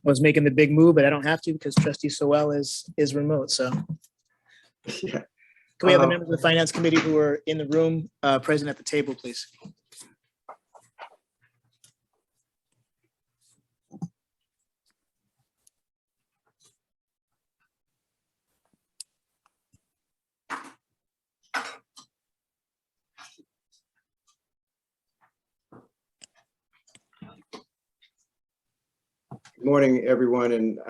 was making the big move, but I don't have to because Trustee Sowell is remote. So Yeah. can we have the members of the Finance Committee who are in the room present at the table, please? Good morning, everyone. And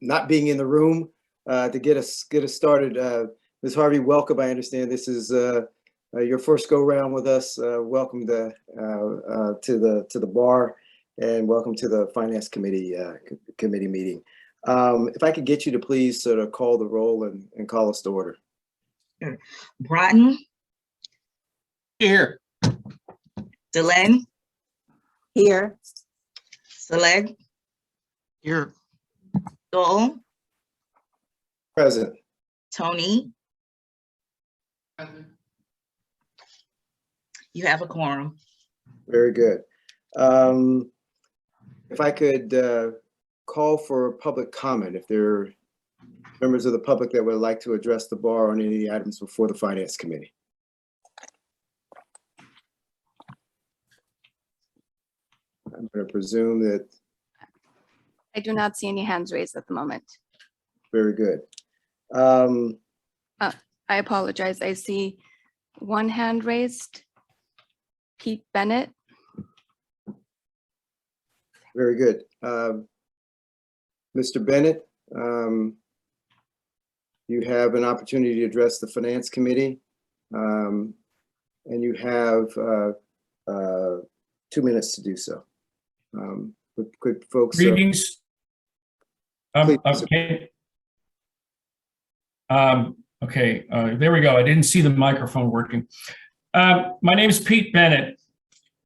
not being in the room to get us started, Ms. Harvey, welcome. I understand this is your first go round with us. Welcome to the bar, and welcome to the Finance Committee meeting. If I could get you to please sort of call the roll and call us to order. Sure. Broughton. Here. Delenn. Here. Saleg. Here. Dole. Present. Tony. You have a quorum. Very good. If I could call for public comment, if there are members of the public that would like to address the bar on any of the items before the Finance Committee. I'm going to presume that. I do not see any hands raised at the moment. Very good. I apologize. I see one hand raised. Pete Bennett. Very good. Mr. Bennett, you have an opportunity to address the Finance Committee, and you have 2 minutes to do so. Could folks? Greetings. Please. Okay, there we go. I didn't see the microphone working. My name is Pete Bennett.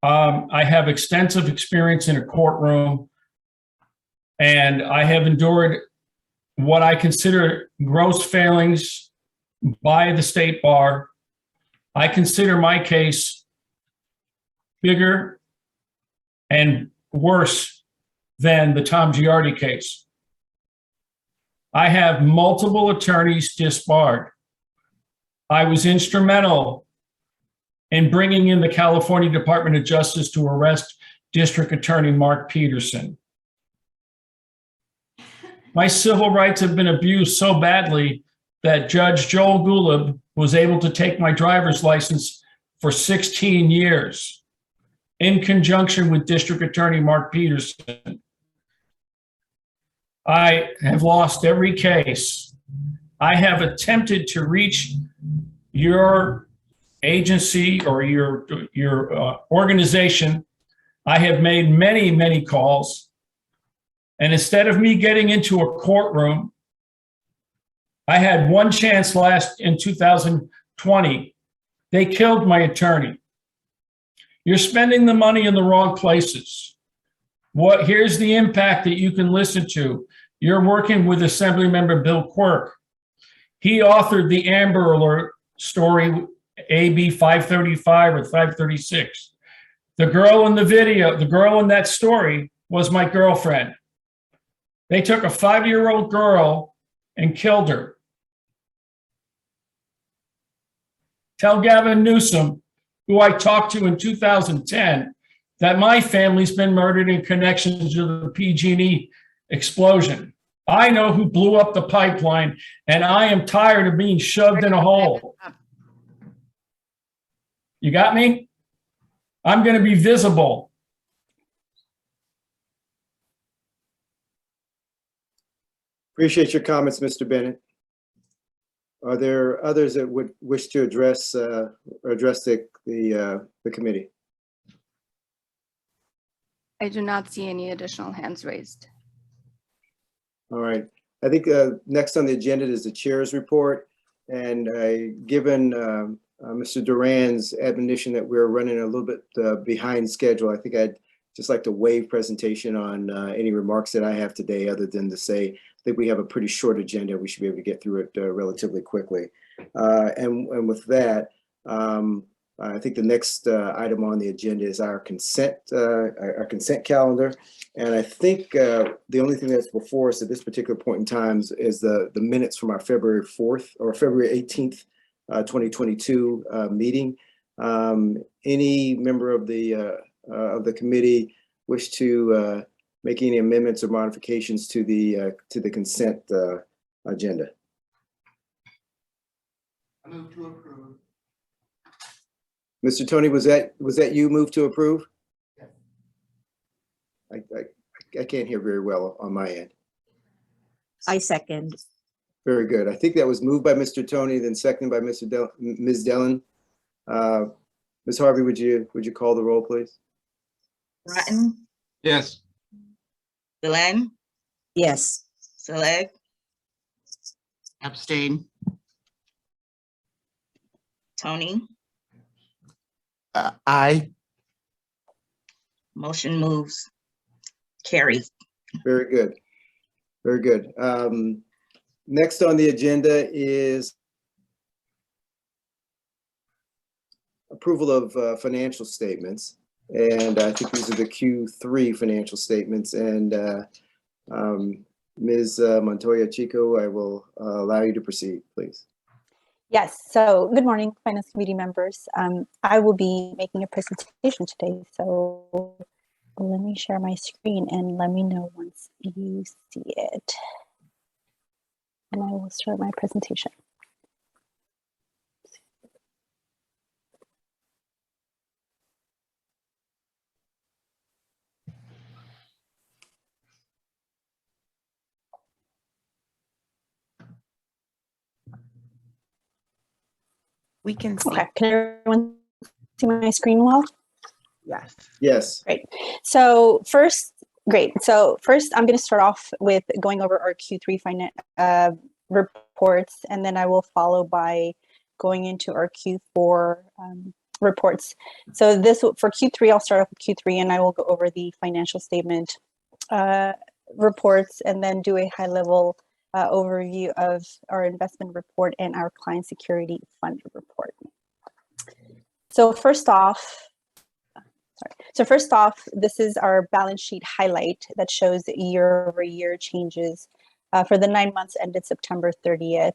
I have extensive experience in a courtroom, and I have endured what I consider gross failings by the State Bar. I consider my case bigger and worse than the Tom Giardi case. I have multiple attorneys disbarred. I was instrumental in bringing in the California Department of Justice to arrest District Attorney Mark Peterson. My civil rights have been abused so badly that Judge Joel Gulab was able to take my driver's license for 16 years in conjunction with District Attorney Mark Peterson. I have lost every case. I have attempted to reach your agency or your organization. I have made many, many calls. And instead of me getting into a courtroom, I had one chance in 2020. They killed my attorney. You're spending the money in the wrong places. Here's the impact that you can listen to. You're working with Assemblymember Bill Quirk. He authored the Amber Alert story, AB 535 or 536. The girl in the video, the girl in that story was my girlfriend. They took a 5-year-old girl and killed her. Tell Gavin Newsom, who I talked to in 2010, that my family's been murdered in connection to the PG&E explosion. I know who blew up the pipeline, and I am tired of being shoved in a hole. You got me? I'm going to be visible. Appreciate your comments, Mr. Bennett. Are there others that would wish to address the committee? I do not see any additional hands raised. All right. I think next on the agenda is the chair's report. And given Mr. Duran's admonition that we're running a little bit behind schedule, I think I'd just like to waive presentation on any remarks that I have today, other than to say, I think we have a pretty short agenda. We should be able to get through it relatively quickly. And with that, I think the next item on the agenda is our consent calendar. And I think the only thing that's before us at this particular point in time is the minutes from our February 4th or February 18th, 2022 meeting. Any member of the committee wish to make any amendments or modifications to the consent agenda? I move to approve. Mr. Tony, was that you move to approve? Yes. I can't hear very well on my end. I second. Very good. I think that was moved by Mr. Tony, then seconded by Ms. Dellen. Ms. Harvey, would you call the roll, please? Bratton, Yes. Delenn, Yes. Sleg, Abstain. Tony, Aye. motion moves. Carried. Very good. Very good. Next on the agenda is approval of financial statements. And I think these are the Q3 financial statements. And Ms. Montoya Chico, I will allow you to proceed, please. Yes, so good morning, Finance Committee members. I will be making a presentation today, so let me share my screen and let me know once you see it. And I will start my presentation. We can see. Okay, can everyone see my screen well? Yes. Yes. Great. So first, I'm going to start off with going over our Q3 reports, and then I will follow by going into our Q4 reports. So this for Q3, I'll start off with Q3, and I will go over the financial statement reports, and then do a high-level overview of our investment report and our client security fund report. So first off, this is our balance sheet highlight that shows year-over-year changes for the 9 months ended September 30th,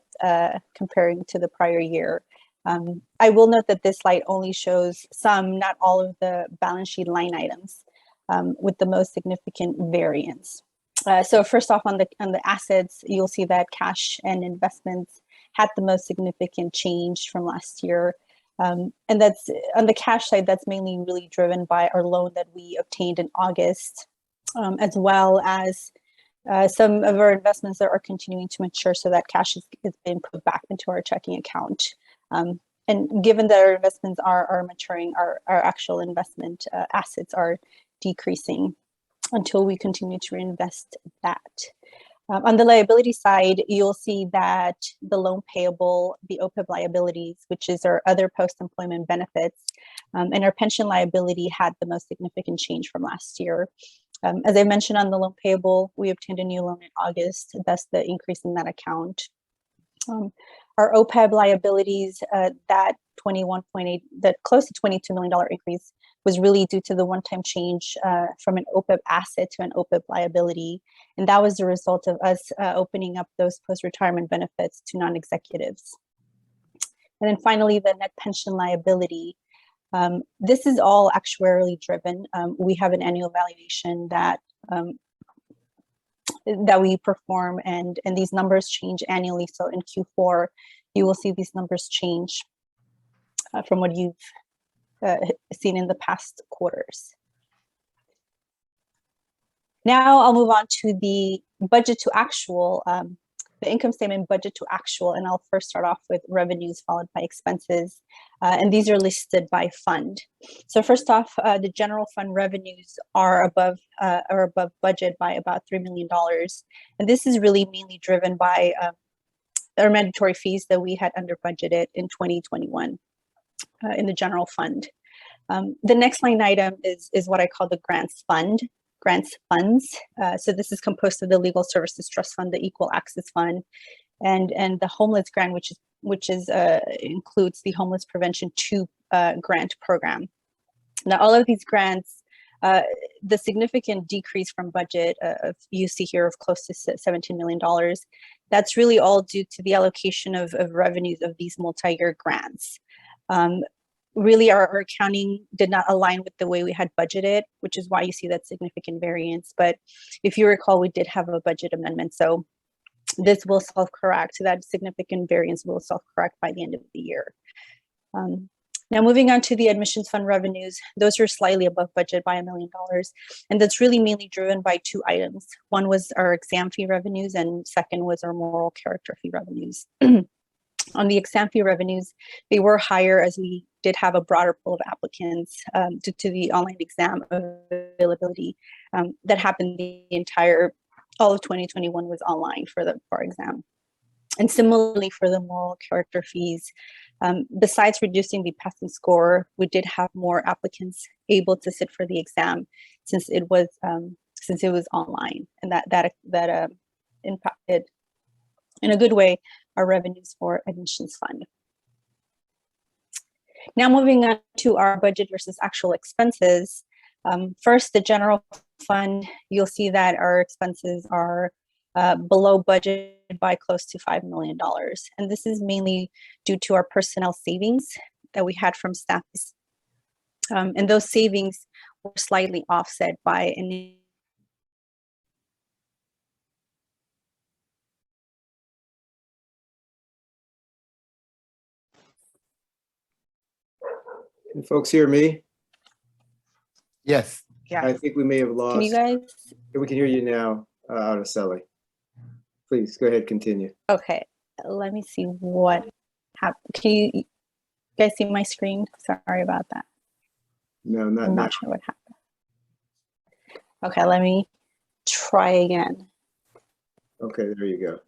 comparing to the prior year. I will note that this slide only shows some, not all of the balance sheet line items, with the most significant variance. So first off, on the assets, you'll see that cash and investments had the most significant change from last year. And that's on the cash side, that's mainly really driven by our loan that we obtained in August, as well as some of our investments that are continuing to mature, so that cash is being put back into our checking account. And given that our investments are maturing, our actual investment assets are decreasing until we continue to reinvest that. On the liability side, you'll see that the loan payable, the OPEB liabilities, which is our other post-employment benefits, and our pension liability had the most significant change from last year. As I mentioned on the loan payable, we obtained a new loan in August, thus the increase in that account. Our OPEB liabilities, that close to $22 million increase was really due to the one-time change from an OPEB asset to an OPEB liability. And that was the result of us opening up those post-retirement benefits to non-executives. And then finally, the net pension liability. This is all actuarially driven. We have an annual valuation that we perform, and these numbers change annually. So in Q4, you will see these numbers change from what you've seen in the past quarters. Now I'll move on to the budget to actual, the income statement budget to actual, and I'll first start off with revenues followed by expenses, and these are listed by fund. So first off, the general fund revenues are above budget by about $3 million, and this is really mainly driven by our mandatory fees that we had under budgeted in 2021 in the general fund. The next line item is what I call the grants funds. So this is composed of the Legal Services Trust Fund, the Equal Access Fund, and the Homeless Grant, which is which is includes the Homeless Prevention 2 grant program. Now, all of these grants, the significant decrease from budget you see here of close to $17 million, that's really all due to the allocation of revenues of these multi-year grants. Really, our accounting did not align with the way we had budgeted, which is why you see that significant variance. But if you recall, we did have a budget amendment. So this will self-correct. So that significant variance will self-correct by the end of the year. Now, moving on to the admissions fund revenues, those are slightly above budget by $1 million. And that's really mainly driven by two items. One was our exam fee revenues, and second was our moral character fee revenues. On the exam fee revenues, they were higher as we did have a broader pool of applicants due to the online exam availability that happened all of 2021 was online for the bar exam. And similarly for the moral character fees, besides reducing the passing score, we did have more applicants able to sit for the exam since it was online, and that impacted in a good way our revenues for admissions fund. Now moving on to our budget versus actual expenses. First, the general fund, you'll see that our expenses are below budget by close to $5 million. And this is mainly due to our personnel savings that we had from staff. And those savings were slightly offset by an Can folks hear me? Yes. I think we may have lost. Can you guys? We can hear you now, Araceli. Please go ahead, continue. Okay, let me see what happened. Can you guys see my screen? Sorry about that. No, not I'm now. not sure what happened. Okay, let me try again. Okay, there you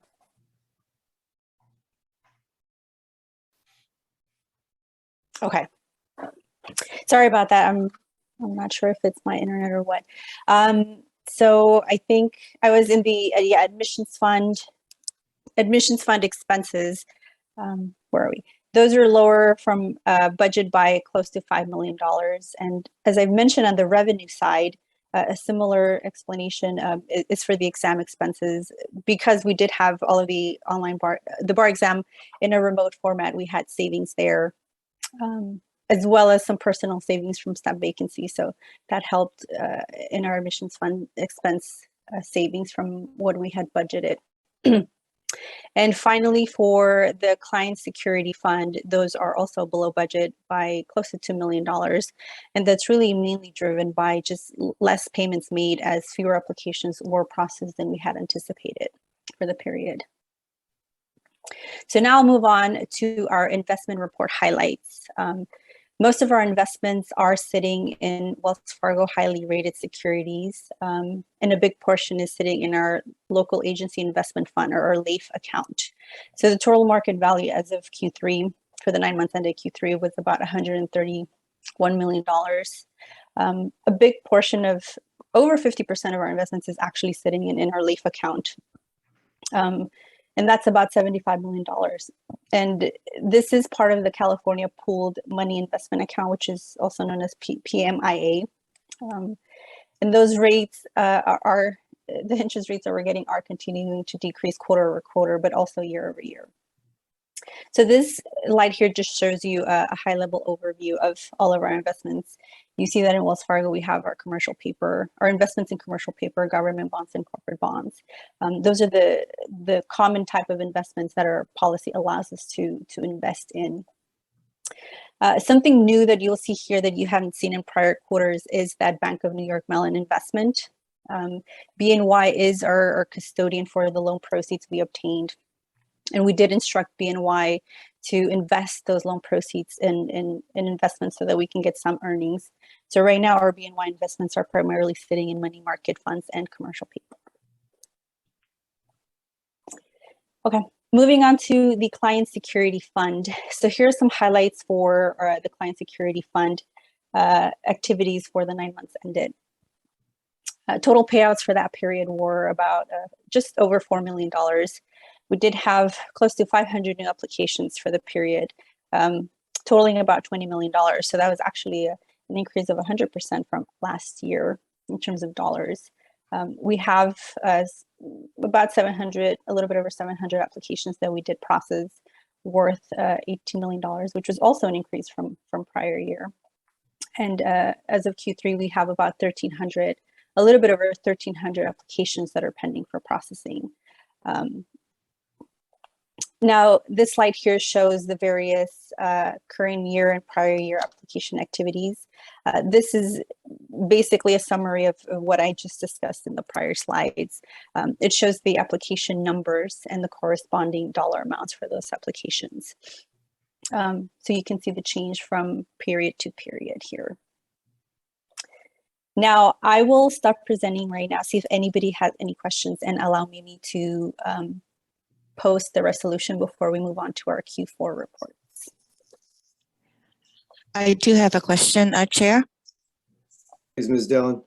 go. Okay. Sorry about that. I'm not sure if it's my internet or what. So I think I was in the admissions fund expenses. Where are we? Those are lower from budget by close to $5 million. And as I've mentioned on the revenue side, a similar explanation is for the exam expenses. Because we did have all of the online bar exam in a remote format, we had savings there. As well as some personal savings from staff vacancy. So that helped in our admissions fund expense savings from what we had budgeted. And finally, for the client security fund, those are also below budget by close to $2 million. And that's really mainly driven by just less payments made as fewer applications were processed than we had anticipated for the period. So now I'll move on to our investment report highlights. Most of our investments are sitting in Wells Fargo highly rated securities, and a big portion is sitting in our local agency investment fund, or our LAIF account. So the total market value as of Q3 for the 9 months ended Q3 was about $131 million. A big portion of over 50% of our investments is actually sitting in our LAIF account. And that's about $75 million. And this is part of the California Pooled Money Investment Account, which is also known as PMIA. And those rates the interest rates that we're getting are continuing to decrease quarter over quarter, but also year over year. So this slide here just shows you a high level overview of all of our investments. You see that in Wells Fargo, we have our commercial paper, our investments in commercial paper, government bonds, and corporate bonds. Those are the common type of investments that our policy allows us to invest in. Something new that you'll see here that you haven't seen in prior quarters is that Bank of New York Mellon investment. BNY is our custodian for the loan proceeds we obtained. And we did instruct BNY to invest those loan proceeds in investments so that we can get some earnings. So right now, our BNY investments are primarily sitting in money market funds and commercial paper. Okay, moving on to the Client Security Fund. So here are some highlights for the Client Security Fund activities for the 9 months ended. Total payouts for that period were about just over $4 million. We did have close to 500 new applications for the period, totaling about $20 million. So that was actually an increase of 100% from last year in terms of dollars. We have about 700, a little bit over 700 applications that we did process worth $18 million, which was also an increase from prior year. And as of Q3, we have about 1,300, a little bit over 1,300 applications that are pending for processing. Now, this slide here shows the various current year and prior year application activities. This is basically a summary of what I just discussed in the prior slides. It shows the application numbers and the corresponding dollar amounts for those applications. So you can see the change from period to period here. Now, I will stop presenting right now, see if anybody has any questions, and allow me to post the resolution before we move on to our Q4 reports. I do have a question, Chair. Please, Ms. Dillon.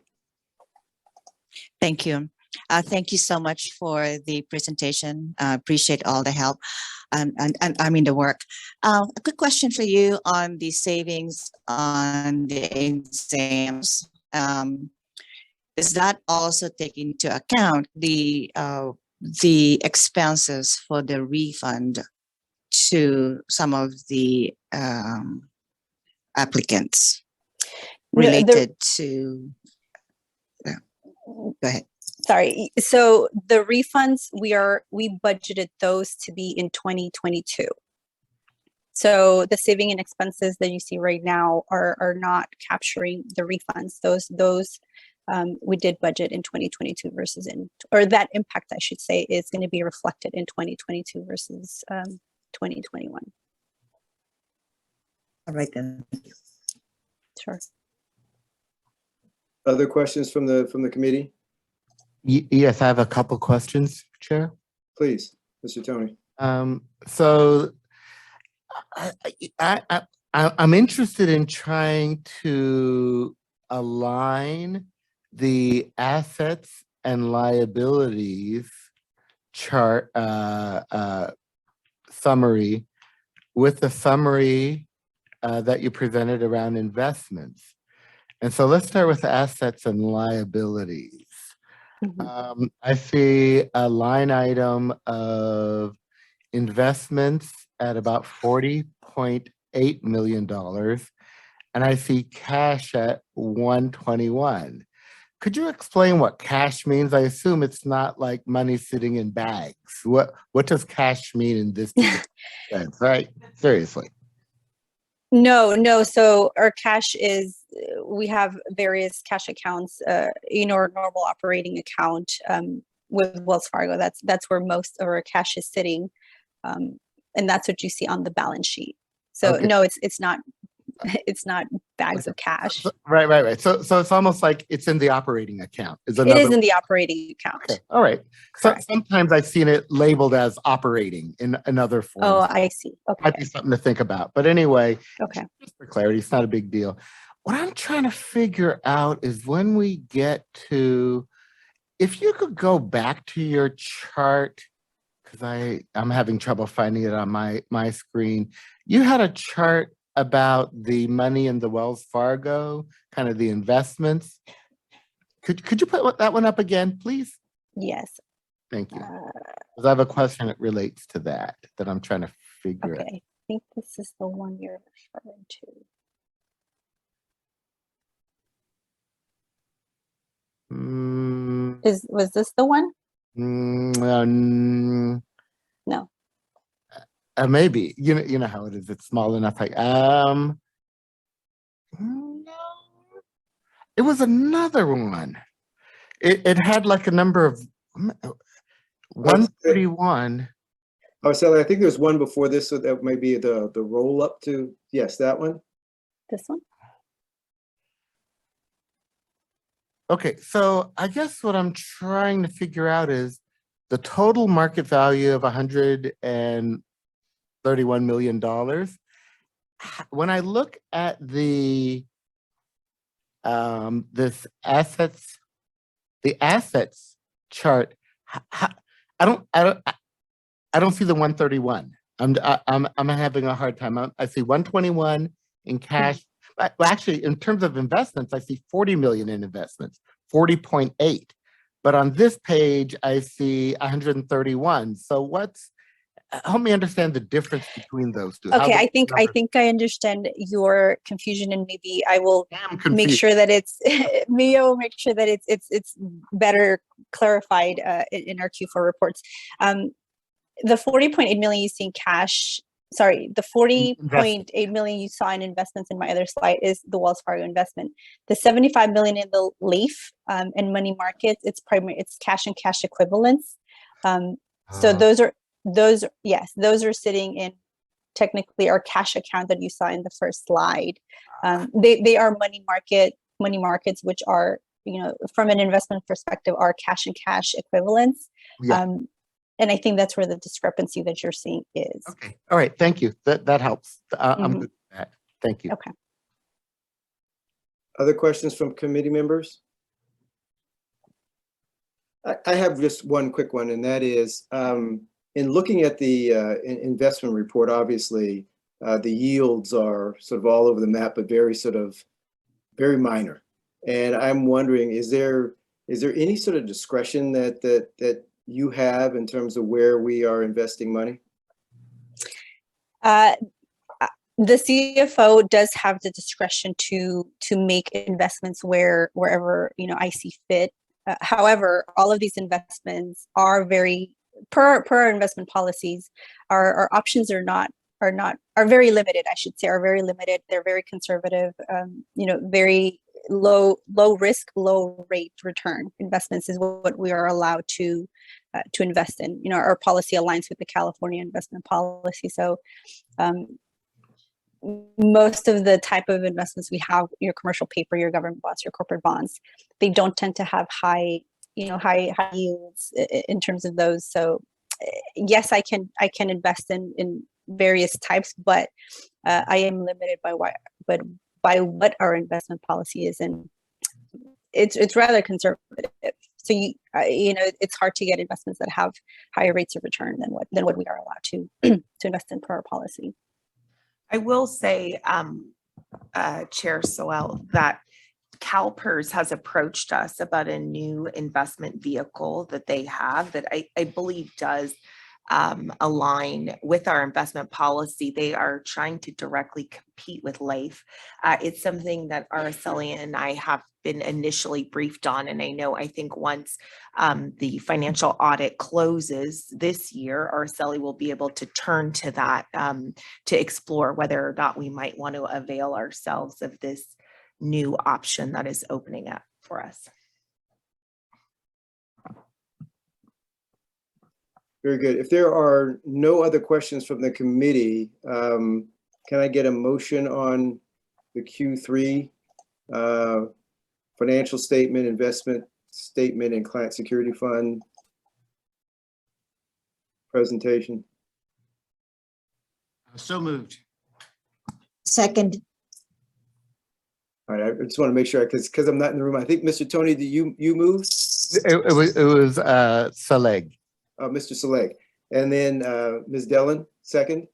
Thank you. Thank you so much for the presentation. Appreciate all the help and I mean the work. A quick question for you on the savings on the exams. Is that also taking into account the expenses for the refund to some of the applicants related to? Go ahead. Sorry. So the refunds, we budgeted those to be in 2022. So the saving and expenses that you see right now are not capturing the refunds. Those we did budget in 2022 versus or that impact, I should say, is going to be reflected in 2022 versus 2021. All right then. Sure. Other questions from the committee? Yes, I have a couple questions, Chair. Please, Mr. Tony. So I'm interested in trying to align the assets and liabilities chart summary with the summary that you presented around investments. And so let's start with assets and liabilities. Mm-hmm. I see a line item of investments at about $40.8 million, and I see cash at 121. Could you explain what cash means? I assume it's not like money sitting in bags. What does cash mean in this sense, right? Seriously. No. So our cash is, we have various cash accounts, our normal operating account with Wells Fargo. That's where most of our cash is sitting. And that's what you see on the balance sheet. So Okay. no, it's not bags of cash. Right. So it's almost like it's in the operating account. It is in the operating account. Okay. All right. So Correct. sometimes I've seen it labeled as operating in another form. Oh, I see. Might Okay. be something to think about. But anyway, Okay. just for clarity, it's not a big deal. What I'm trying to figure out is when we get to, if you could go back to your chart, because I'm having trouble finding it on my screen. You had a chart about the money in the Wells Fargo, kind of the investments. Could you put that one up again, please? Yes. Thank you. Because I have a question that relates to that I'm trying to figure out. Okay. I think this is the one you're referring to. Was this the one? No. Maybe. You know how it is. It's small enough. No. It was another one. It had like a number of 131. Oh, Sally, I think there's one before this, so that might be the roll up to, yes, that one. This one? Okay, so I guess what I'm trying to figure out is the total market value of $131 million. When I look at the the assets chart, I don't see the 131. I'm having a hard time. I see 121 in cash. Well, actually, in terms of investments, I see 40 million in investments, 40.8. But on this page, I see 131. So help me understand the difference between those two. How Okay, the I numbers- think I understand your confusion, and maybe I will I'm make confused. sure that maybe I will make sure that it's better clarified in our Q4 reports. The 40.8 million you see in cash, sorry, the 40.8 million you saw in investments in my other slide is the Wells Fargo investment. The 75 million in the LAIF and money markets, it's cash and cash equivalents. So those are sitting in technically our cash account that you saw in the first slide. They are money markets, which are, from an investment perspective, are cash and cash equivalents. Yeah. And I think that's where the discrepancy that you're seeing is. Okay. All right. Thank you. That helps. I'm good with that. Thank you. Okay. Other questions from committee members? I have just one quick one, and that is, in looking at the investment report, obviously, the yields are sort of all over the map, but very minor. And I'm wondering, is there any sort of discretion that you have in terms of where we are investing money? The CFO does have the discretion to make investments wherever I see fit. However, all of these investments are very per our investment policies. Our options are very limited. I should say are very limited. They're very conservative. Very low risk, low rate return investments is what we are allowed to invest in. Our policy aligns with the California investment policy. So most of the type of investments we have, your commercial paper, your government bonds, your corporate bonds, they don't tend to have high yields in terms of those. So yes, I can invest in various types, but I am limited by what our investment policy is, and it's rather conservative. So it's hard to get investments that have higher rates of return than what we are allowed to invest in per our policy. I will say, Chair Soel, that CalPERS has approached us about a new investment vehicle that they have that I believe does align with our investment policy. They are trying to directly compete with LAIF. It's something that Araceli and I have been initially briefed on, and I think once the financial audit closes this year, Araceli will be able to turn to that to explore whether or not we might want to avail ourselves of this new option that is opening up for us. Very good. If there are no other questions from the committee, can I get a motion on the Q3 financial statement, investment statement, and client security fund presentation? So moved. Second, All right, I just want to make sure, because I'm not in the room. I think, Mr. Tony, did you move? It was Saleg. Mr. Saleg. And then Ms. Dellin, second?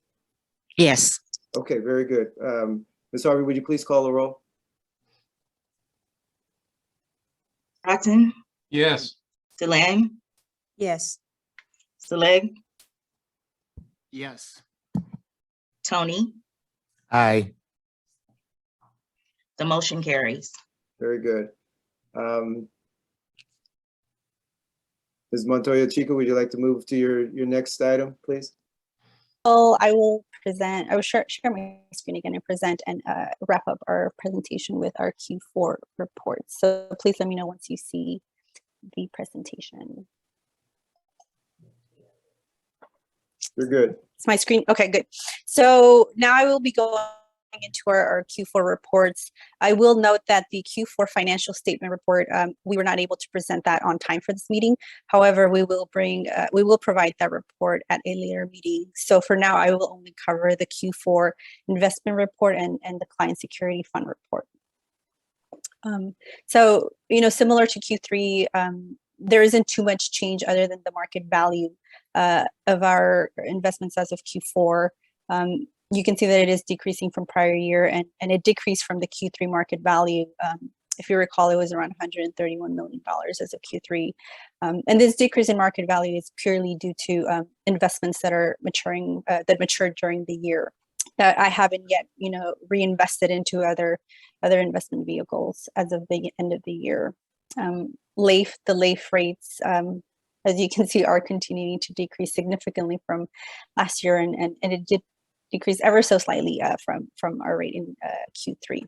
Yes. Okay, very good. Ms. Harvey, would you please call the roll? Bratton, Yes. Deland, yes. Staleg, Yes. Tony, Aye. the motion carries. Very good. Ms. Montoya Chico, would you like to move to your next item, please? Well, I will share my screen again and present and wrap up our presentation with our Q4 report. So please let me know once you see the presentation. You're good. It's my screen. Okay, good. So now I will be going into our Q4 reports. I will note that the Q4 financial statement report, we were not able to present that on time for this meeting. However, we will provide that report at a later meeting. So for now, I will only cover the Q4 investment report and the client security fund report. So, similar to Q3, there isn't too much change other than the market value of our investments as of Q4. You can see that it is decreasing from prior year, and it decreased from the Q3 market value. If you recall, it was around $131 million as of Q3. And this decrease in market value is purely due to investments that are maturing, that matured during the year, that I haven't yet, reinvested into other investment vehicles as of the end of the year. The LAIF rates, as you can see, are continuing to decrease significantly from last year, and it did decrease ever so slightly from our rate in Q3.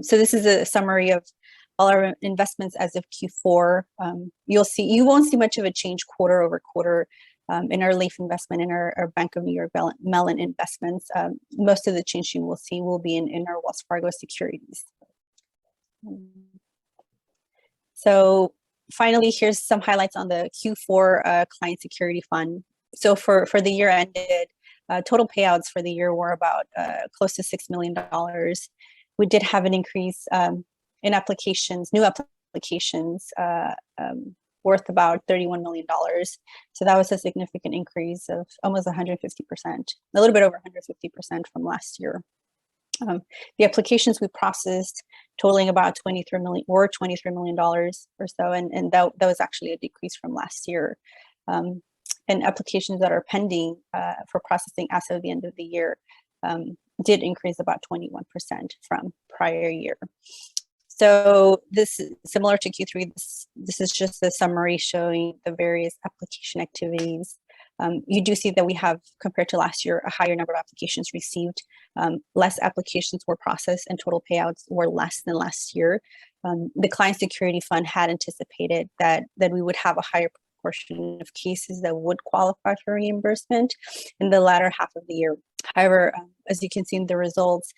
So this is a summary of all our investments as of Q4. You won't see much of a change quarter over quarter in our LAIF investment, in our Bank of New York Mellon investments. Most of the change you will see will be in our Wells Fargo securities. So finally, here's some highlights on the Q4 client security fund. So for the year ended, total payouts for the year were about close to $6 million. We did have an increase in applications, new applications, worth about $31 million. So that was a significant increase of almost 150%, a little bit over 150% from last year. The applications we processed totaling about $23 million or so, and that was actually a decrease from last year. And applications that are pending for processing as of the end of the year did increase about 21% from prior year. So this is similar to Q3. This is just a summary showing the various application activities. You do see that we have, compared to last year, a higher number of applications received. Less applications were processed, and total payouts were less than last year. The Client Security Fund had anticipated that we would have a higher proportion of cases that would qualify for reimbursement in the latter half of the year. However, as you can see in the results,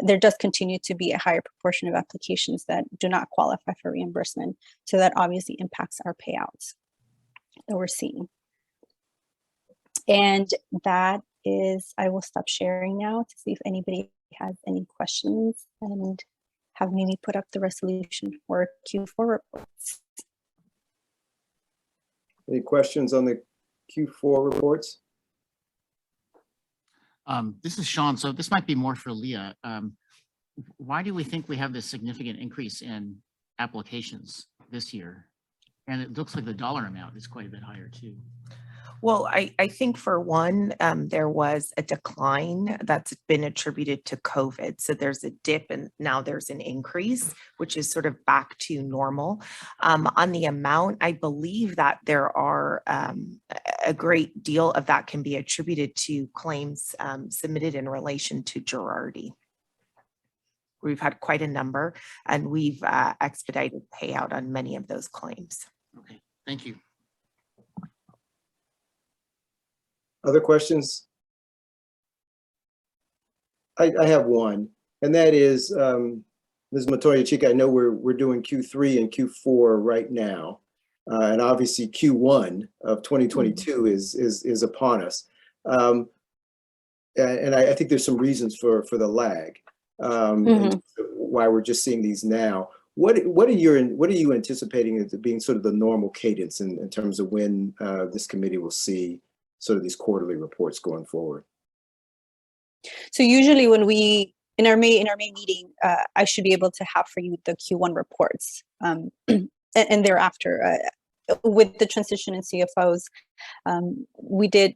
there does continue to be a higher proportion of applications that do not qualify for reimbursement. So that obviously impacts our payouts that we're seeing. And that is, I will stop sharing now to see if anybody has any questions and have maybe put up the resolution for Q4 reports. Any questions on the Q4 reports? This is Sean. So this might be more for Leah. Why do we think we have this significant increase in applications this year? And it looks like the dollar amount is quite a bit higher too. Well, I think for one, there was a decline that's been attributed to COVID. So there's a dip and now there's an increase, which is sort of back to normal. On the amount, I believe that there are a great deal of that can be attributed to claims submitted in relation to Girardi. We've had quite a number, and we've expedited payout on many of those claims. Okay, thank you. Other questions? I have one, and that is, Ms. Matoya-Chika, I know we're doing Q3 and Q4 right now, and obviously Q1 of 2022 is upon us, and I think there's some reasons for the lag, and why we're just seeing these now. What are you anticipating as being sort of the normal cadence in terms of when this committee will see sort of these quarterly reports going forward? So usually when we, in our May meeting, I should be able to have for you the Q1 reports, and thereafter, with the transition in CFOs, we did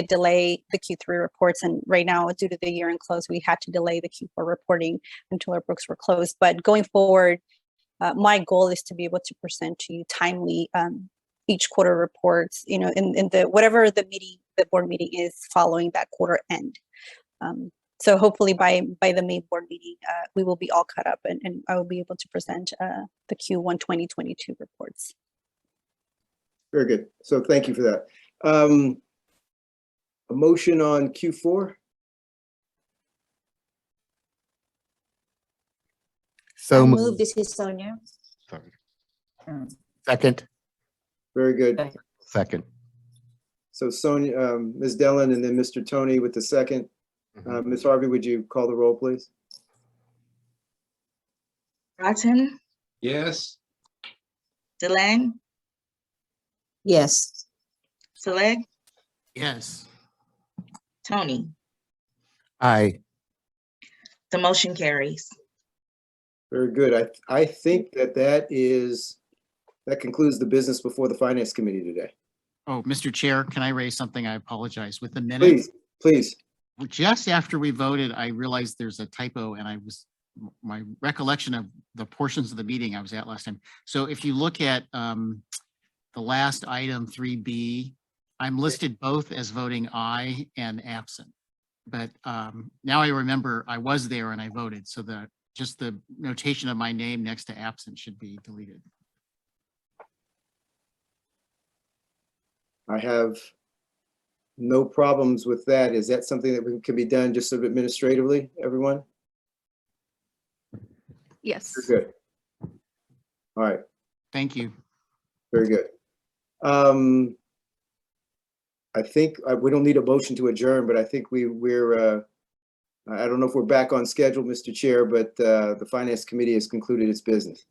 delay the Q3 reports, and right now, due to the year-end close, we had to delay the Q4 reporting until our books were closed. But going forward, my goal is to be able to present to you timely each quarter reports, in the whatever the board meeting is following that quarter end. So hopefully by the May board meeting, we will be all caught up, and I will be able to present the Q1 2022 reports. Very good. So thank you for that. A motion on Q4? So Move. This is Sonia. Sorry. Second. Very good. Second. So Sonia, Ms. Dellin, and then Mr. Tony with the second. Ms. Harvey, would you call the roll, please? Bratton, Yes. Delang, Yes. Saleg, Yes. Tony, Aye. the motion carries. Very good. I think that concludes the business before the Finance Committee today. Oh, Mr. Chair, can I raise something? I apologize. With the minutes, Please. just after we voted, I realized there's a typo and my recollection of the portions of the meeting I was at last time. So if you look at the last item 3B, I'm listed both as voting aye and absent. But now I remember I was there and I voted. So just the notation of my name next to absent should be deleted. I have no problems with that. Is that something that can be done just sort of administratively, everyone? Yes. Very good. All right, Thank you. very good. I think we don't need a motion to adjourn, but I think we're I don't know if we're back on schedule, Mr. Chair, but the Finance Committee has concluded its business.